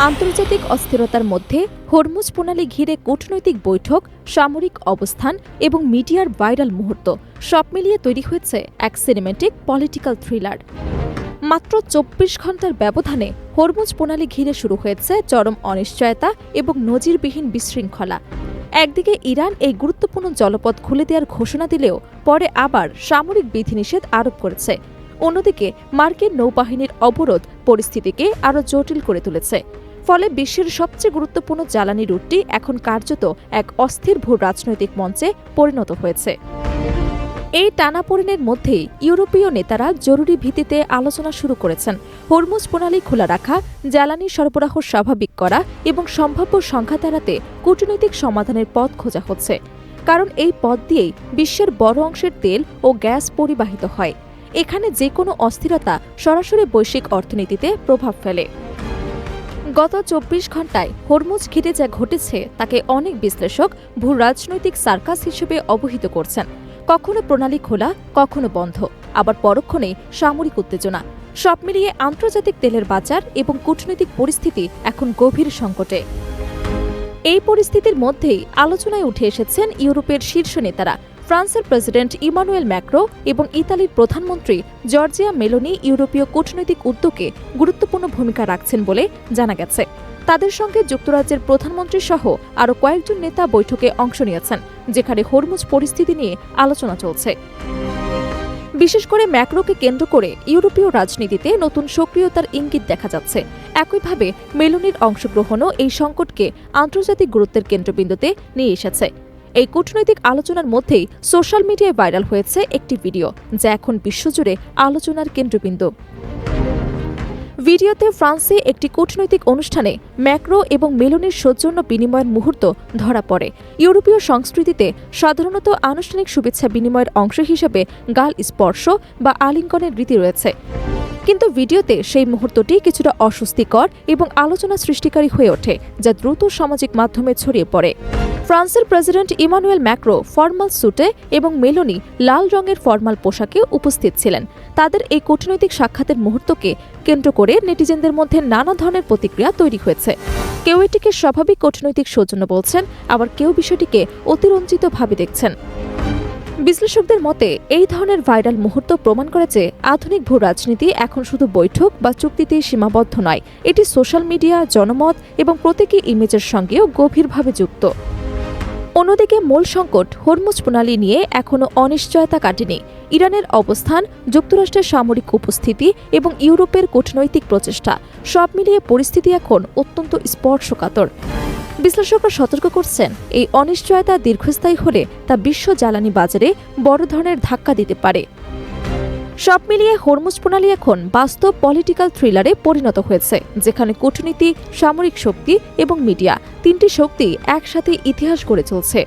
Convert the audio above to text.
আন্তর্জাতিক অস্থিরতার মধ্যে হরমুজ প্রণালী ঘিরে কূটনৈতিক বৈঠক, সামরিক অবস্থান এবং মিডিয়ার ভাইরাল মুহূর্ত সব মিলিয়ে তৈরি হয়েছে এক সিনেম্যাটিক পলিটিক্যাল থ্রিলার। মাত্র ২৪ ঘণ্টার ব্যবধানে হরমুজ প্রণালী ঘিরে শুরু হয়েছে চরম অনিশ্চয়তা এবং নজিরবিহীন বিশৃঙ্খলা। একদিকে ইরান এই গুরুত্বপূর্ণ জলপথ খুলে দেওয়ার ঘোষণা দিলেও পরে আবার সামরিক বিধিনিষেধ আরোপ করেছে। অন্যদিকে মার্কিন নৌবাহিনীর অবরোধ পরিস্থিতিকে আরও জটিল করে তুলেছে। ফলে বিশ্বের সবচেয়ে গুরুত্বপূর্ণ জ্বালানি রুটটি এখন কার্যত এক অস্থির ভূ রাজনৈতিক মঞ্চে পরিণত হয়েছে। এই টানাপোড়েনের মধ্যেই ইউরোপীয় নেতারা জরুরি ভিত্তিতে আলোচনা শুরু করেছেন হরমুজ প্রণালী খোলা রাখা, জ্বালানি সরবরাহ স্বাভাবিক করা এবং সম্ভাব্য সংঘাত এড়াতে কূটনৈতিক সমাধানের পথ খোঁজা হচ্ছে। কারণ এই পথ দিয়েই বিশ্বের বড় অংশের তেল ও গ্যাস পরিবাহিত হয়। এখানে যে কোনো অস্থিরতা সরাসরি বৈশ্বিক অর্থনীতিতে প্রভাব ফেলে। গত ২৪ ঘণ্টায় হরমুজ ঘিরে যা ঘটেছে তাকে অনেক বিশ্লেষক ভূ রাজনৈতিক সার্কাস হিসেবে অবহিত করছেন। কখনো প্রণালী খোলা, কখনো বন্ধ, আবার পরক্ষণেই সামরিক উত্তেজনা। সব মিলিয়ে আন্তর্জাতিক তেলের বাজার এবং কূটনৈতিক পরিস্থিতি এখন গভীর সংকটে। এই পরিস্থিতির মধ্যেই আলোচনায় উঠে এসেছেন ইউরোপের শীর্ষ নেতারা। ফ্রান্সের প্রেসিডেন্ট ইমানুয়েল ম্যাক্রো এবং ইতালির প্রধানমন্ত্রী জর্জিয়া মেলোনি ইউরোপীয় কূটনৈতিক উদ্যোগে গুরুত্বপূর্ণ ভূমিকা রাখছেন বলে জানা গেছে। তাদের সঙ্গে যুক্তরাজ্যের প্রধানমন্ত্রী সহ আরও কয়েকজন নেতা বৈঠকে অংশ নিয়েছেন, যেখানে হরমুজ পরিস্থিতি নিয়ে আলোচনা চলছে। বিশেষ করে ম্যাক্রোকে কেন্দ্র করে ইউরোপীয় রাজনীতিতে নতুন সক্রিয়তার ইঙ্গিত দেখা যাচ্ছে। একইভাবে মেলোনির অংশগ্রহণও এই সংকটকে আন্তর্জাতিক গুরুত্বের কেন্দ্রবিন্দুতে নিয়ে এসেছে। এই কূটনৈতিক আলোচনার মধ্যেই সোশ্যাল মিডিয়ায় ভাইরাল হয়েছে একটি ভিডিও, যা এখন বিশ্বজুড়ে আলোচনার কেন্দ্রবিন্দু। ভিডিওতে ফ্রান্সে একটি কূটনৈতিক অনুষ্ঠানে ম্যাক্রো এবং মেলোনির সৌজন্য বিনিময়ের মুহূর্ত ধরা পড়ে। ইউরোপীয় সংস্কৃতিতে সাধারণত আনুষ্ঠানিক শুভেচ্ছা বিনিময়ের অংশ হিসেবে গাল স্পর্শ বা আলিঙ্গনের রীতি রয়েছে, কিন্তু ভিডিওতে সেই মুহূর্তটি কিছুটা অস্বস্তিকর এবং আলোচনা সৃষ্টিকারী হয়ে ওঠে, যা দ্রুত সামাজিক মাধ্যমে ছড়িয়ে পড়ে। ফ্রান্সের প্রেসিডেন্ট ইমানুয়েল ম্যাক্রো ফরমাল স্যুটে এবং মেলোনি লাল রঙের ফরমাল পোশাকে উপস্থিত ছিলেন। তাদের এই কূটনৈতিক সাক্ষাতের মুহূর্তকে কেন্দ্র করে নেটিজেনদের মধ্যে নানা ধরনের প্রতিক্রিয়া তৈরি হয়েছে। কেউ এটিকে স্বাভাবিক কূটনৈতিক সৌজন্য বলছেন, আবার কেউ বিষয়টিকে অতিরঞ্জিতভাবে দেখছেন। বিশ্লেষকদের মতে এই ধরনের ভাইরাল মুহূর্ত প্রমাণ করে যে আধুনিক ভূ রাজনীতি এখন শুধু বৈঠক বা চুক্তিতেই সীমাবদ্ধ নয়, এটি সোশ্যাল মিডিয়া, জনমত এবং প্রতীকী ইমেজের সঙ্গেও গভীরভাবে যুক্ত। অন্যদিকে মূল সংকট হরমুজ প্রণালী নিয়ে এখনও অনিশ্চয়তা কাটেনি। ইরানের অবস্থান, যুক্তরাষ্ট্রের সামরিক উপস্থিতি এবং ইউরোপের কূটনৈতিক প্রচেষ্টা সব মিলিয়ে পরিস্থিতি এখন অত্যন্ত স্পর্শকাতর। বিশ্লেষকরা সতর্ক করছেন, এই অনিশ্চয়তা দীর্ঘস্থায়ী হলে তা বিশ্ব জ্বালানি বাজারে বড় ধরনের ধাক্কা দিতে পারে। সব মিলিয়ে হরমুজ প্রণালী এখন বাস্তব পলিটিক্যাল থ্রিলারে পরিণত হয়েছে, যেখানে কূটনীতি, সামরিক শক্তি এবং মিডিয়া তিনটি শক্তি একসাথে ইতিহাস গড়ে চলছে।